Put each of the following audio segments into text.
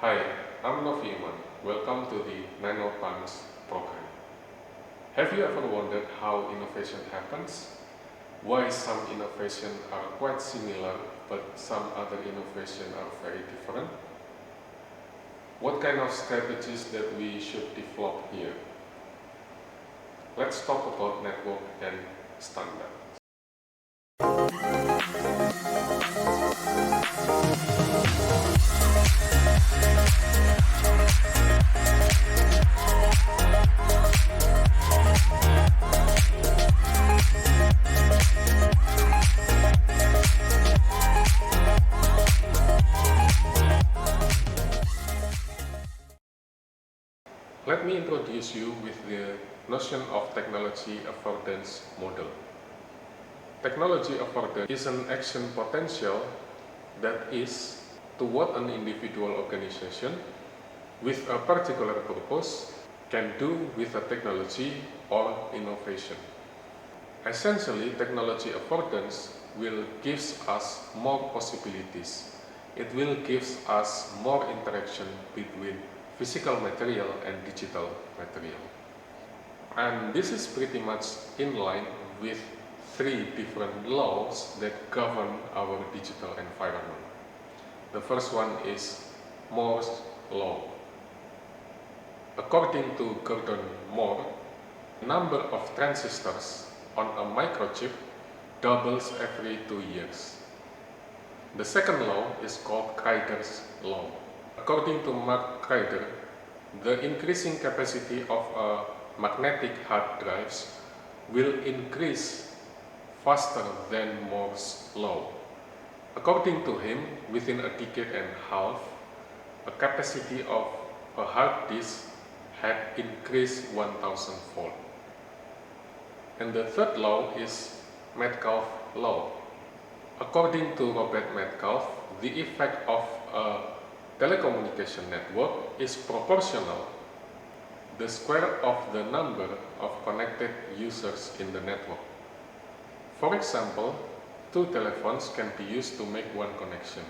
Hi, I'm Noviman. Welcome to the Nano PAMS program. Have you ever wondered how innovation happens? Why some innovations are quite similar, but some other innovations are very different? What kind of strategies that we should develop here? Let's talk about network and standard. Let me introduce you with the notion of technology affordance model. Technology affordance is an action potential that is toward an individual organization with a particular purpose can do with a technology or innovation. Essentially, technology affordance will give us more possibilities. It will give us more interaction between physical material and digital material. And this is pretty much in line with three different laws that govern our digital environment. The first one is Moore's law. According to Gordon Moore, the number of transistors on a microchip doubles every 2 years. The second law is called Kryder's law. According to Mark Kryder, the increasing capacity of a magnetic hard drives will increase faster than Moore's law. According to him, within a decade and a half, a capacity of a hard disk had increased 1000-fold. And the third law is Metcalfe's law. According to Robert Metcalfe, the effect of a telecommunication network is proportional the square of the number of connected users in the network. For example, 2 telephones can be used to make 1 connection.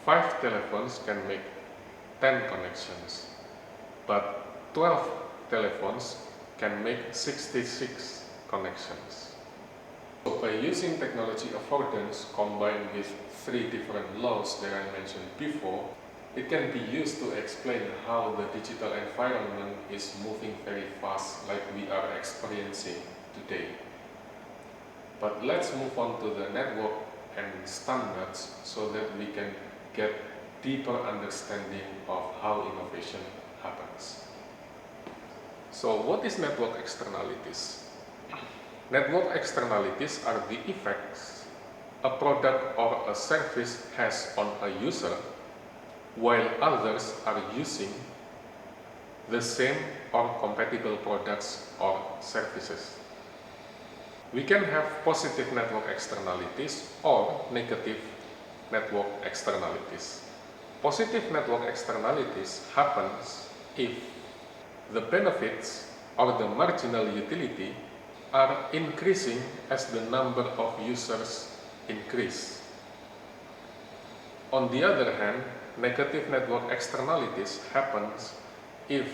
5 telephones can make 10 connections, but 12 telephones can make 66 connections. So by using technology affordance combined with 3 different laws that I mentioned before, it can be used to explain how the digital environment is moving very fast like we are experiencing today. But let's move on to the network and standards so that we can get deeper understanding of how innovation happens. So what is network externalities? Network externalities are the effects a product or a service has on a user while others are using the same or compatible products or services. We can have positive network externalities or negative network externalities. Positive network externalities happens if the benefits or the marginal utility are increasing as the number of users increase. On the other hand, negative network externalities happens if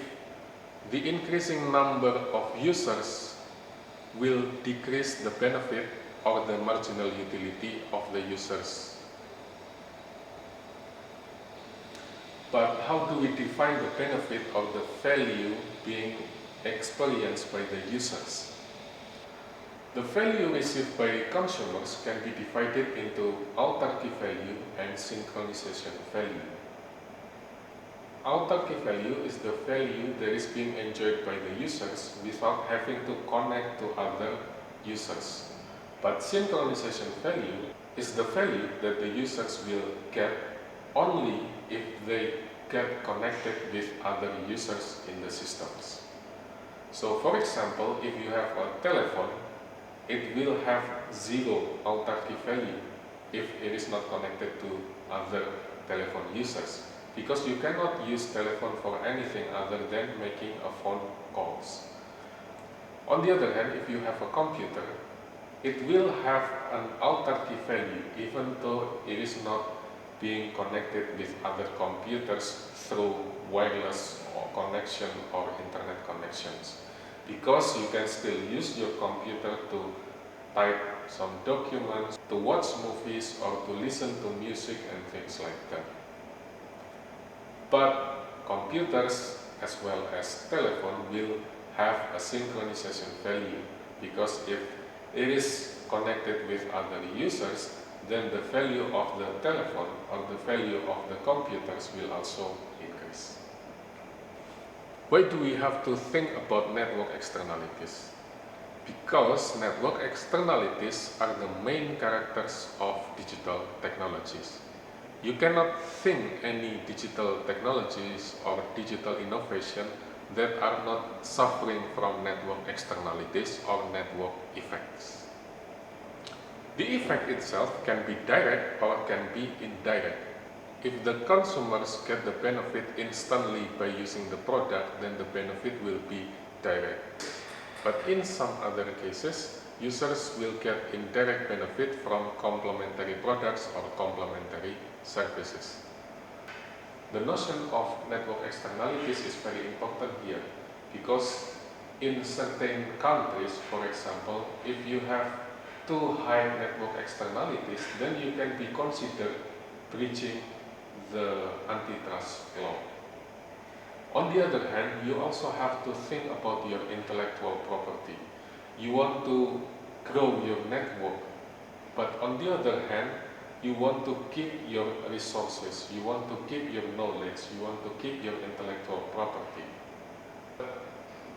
the increasing number of users will decrease the benefit or the marginal utility of the users. But how do we define the benefit or the value being experienced by the users? The value received by consumers can be divided into autarky value and synchronization value. Autarky value is the value that is being enjoyed by the users without having to connect to other users. But synchronization value is the value that the users will get only if they get connected with other users in the systems. So for example, if you have a telephone, it will have 0 autarky value if it is not connected to other telephone users, because you cannot use telephone for anything other than making a phone calls. On the other hand, if you have a computer, it will have an autarky value even though it is not being connected with other computers through wireless or connection or internet connections, because you can still use your computer to type some documents, to watch movies, or to listen to music and things like that. But computers as well as telephone will have a synchronization value, because if it is connected with other users, then the value of the telephone or the value of the computers will also increase. Why do we have to think about network externalities? Because network externalities are the main characters of digital technologies. You cannot think any digital technologies or digital innovation that are not suffering from network externalities or network effects. The effect itself can be direct or can be indirect. If the consumers get the benefit instantly by using the product, then the benefit will be direct. But in some other cases, users will get indirect benefit from complementary products or complementary services. The notion of network externalities is very important here, because in certain countries, for example, if you have too high network externalities, then you can be considered breaching the antitrust law. On the other hand, you also have to think about your intellectual property. You want to grow your network, but on the other hand, you want to keep your resources, you want to keep your knowledge, you want to keep your intellectual property.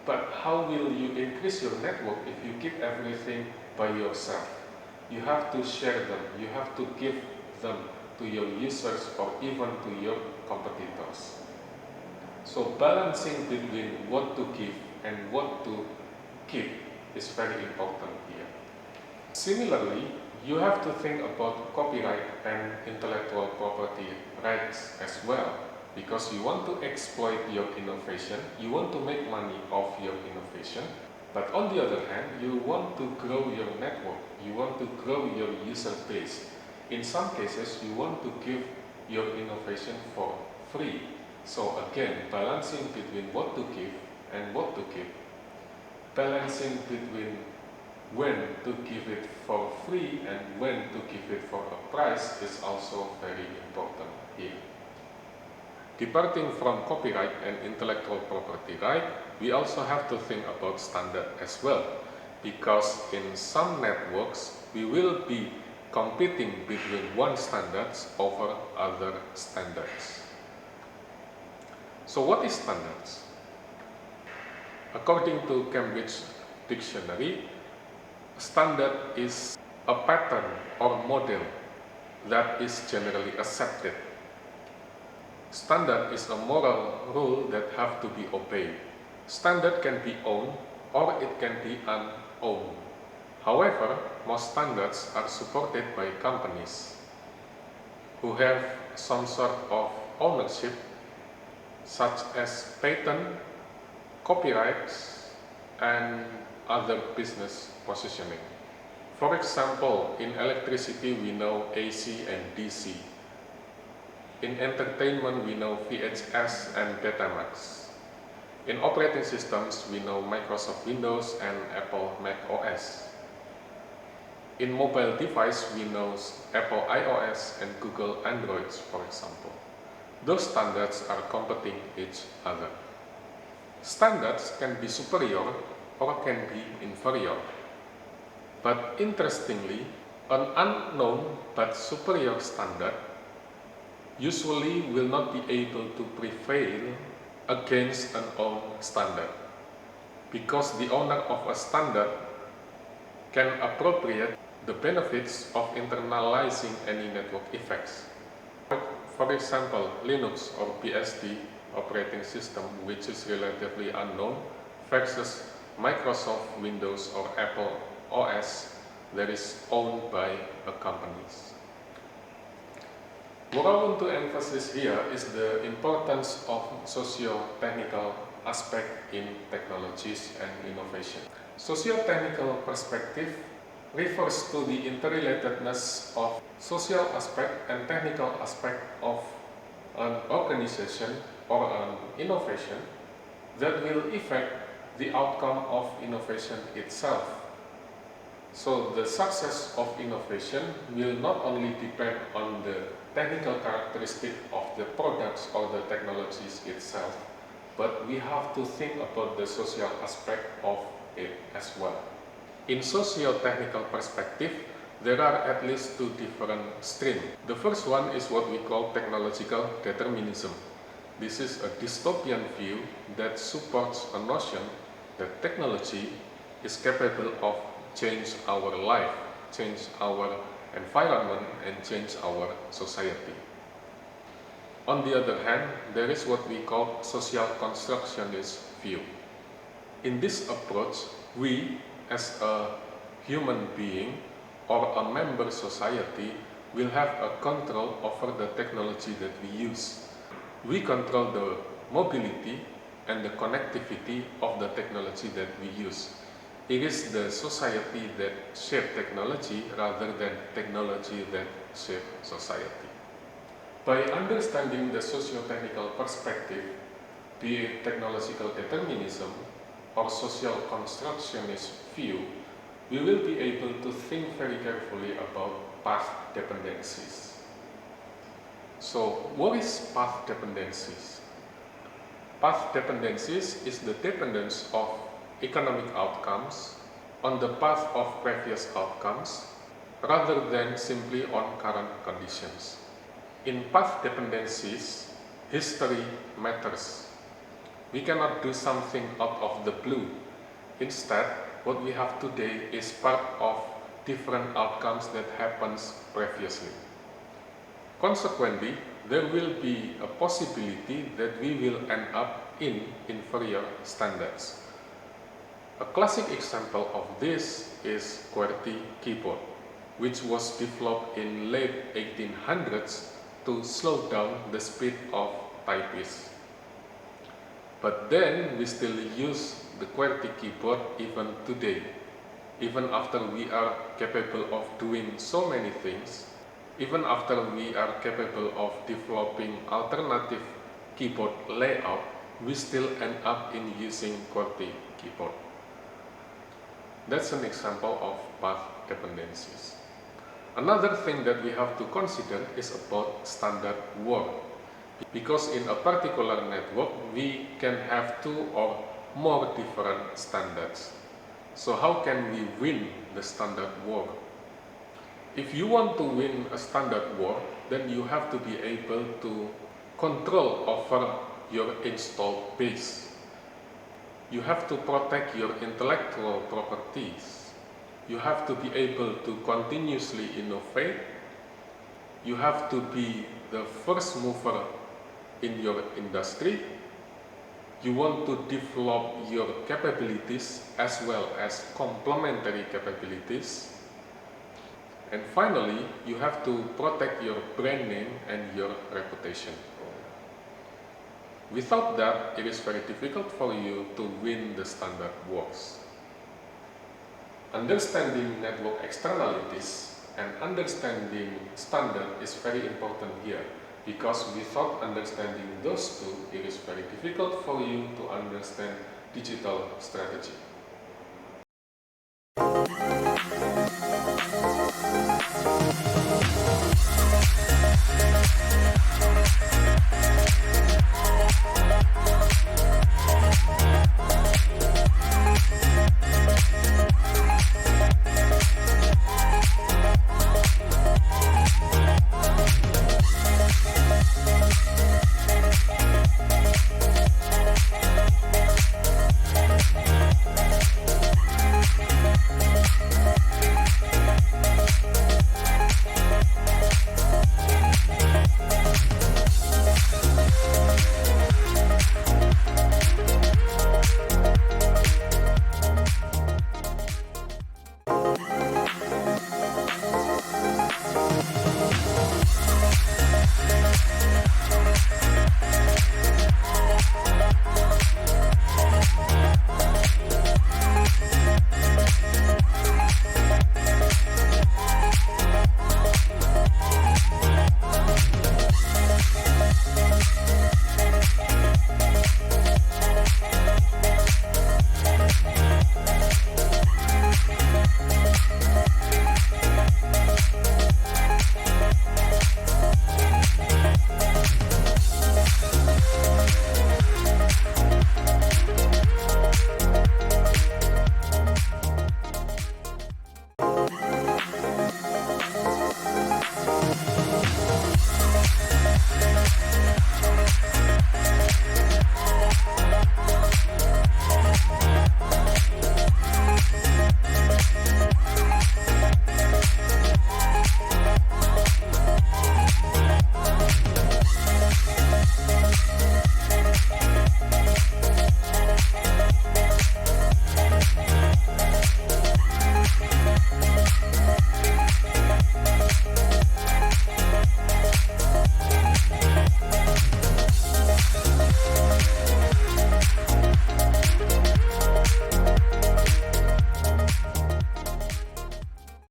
But how will you increase your network if you keep everything by yourself? You have to share them, you have to give them to your users or even to your competitors. So balancing between what to give and what to keep is very important here. Similarly, you have to think about copyright and intellectual property rights as well, because you want to exploit your innovation, you want to make money off your innovation, but on the other hand, you want to grow your network, you want to grow your user base. In some cases, you want to give your innovation for free. So again, balancing between what to give and what to keep, balancing between when to give it for free and when to give it for a price is also very important here. Departing from copyright and intellectual property right, we also have to think about standard as well, because in some networks we will be competing between one standards over other standards. So what is standards? According to Cambridge Dictionary, standard is a pattern or model that is generally accepted. Standard is a moral rule that have to be obeyed. Standard can be owned or it can be unowned. However, most standards are supported by companies who have some sort of ownership, such as patent, copyrights, and other business positioning. For example, in electricity we know AC and DC. In entertainment we know VHS and Betamax. In operating systems we know Microsoft Windows and Apple Mac OS. In mobile device we know Apple iOS and Google Androids, for example. Those standards are competing each other. Standards can be superior or can be inferior. But interestingly, an unknown but superior standard usually will not be able to prevail against an own standard, because the owner of a standard can appropriate the benefits of internalizing any network effects. For example, Linux or BSD operating system, which is relatively unknown, versus Microsoft Windows or Apple OS that is owned by a companies. What I want to emphasize here is the importance of socio-technical aspect in technologies and innovation. Socio-technical perspective refers to the interrelatedness of social aspect and technical aspect of an organization or an innovation that will affect the outcome of innovation itself. So the success of innovation will not only depend on the technical characteristic of the products or the technologies itself, but we have to think about the social aspect of it as well. In socio-technical perspective, there are at least two different streams. The first one is what we call technological determinism. This is a dystopian view that supports a notion that technology is capable of change our life, change our environment, and change our society. On the other hand, there is what we call social constructionist view. In this approach, we as a human being or a member society will have a control over the technology that we use. We control the mobility and the connectivity of the technology that we use. It is the society that shapes technology rather than technology that shapes society. By understanding the socio-technical perspective, be it technological determinism or social constructionist view, we will be able to think very carefully about path dependencies. So, what is path dependencies? Path dependencies is the dependence of economic outcomes on the path of previous outcomes rather than simply on current conditions. In path dependencies, history matters. We cannot do something out of the blue. Instead, what we have today is part of different outcomes that happens previously. Consequently, there will be a possibility that we will end up in inferior standards. A classic example of this is QWERTY keyboard, which was developed in late 1800s to slow down the speed of typists. But then we still use the QWERTY keyboard even today. Even after we are capable of doing so many things, even after we are capable of developing alternative keyboard layout, we still end up in using QWERTY keyboard. That's an example of path dependencies. Another thing that we have to consider is about standard work. Because in a particular network, we can have two or more different standards. So how can we win the standard war? If you want to win a standard war, then you have to be able to control over your installed base. You have to protect your intellectual properties. You have to be able to continuously innovate. You have to be the first mover in your industry. You want to develop your capabilities as well as complementary capabilities. And finally, you have to protect your brand name and your reputation. Without that, it is very difficult for you to win the standard wars. Understanding network externalities and understanding standard is very important here, because without understanding those two, it is very difficult for you to understand digital strategy.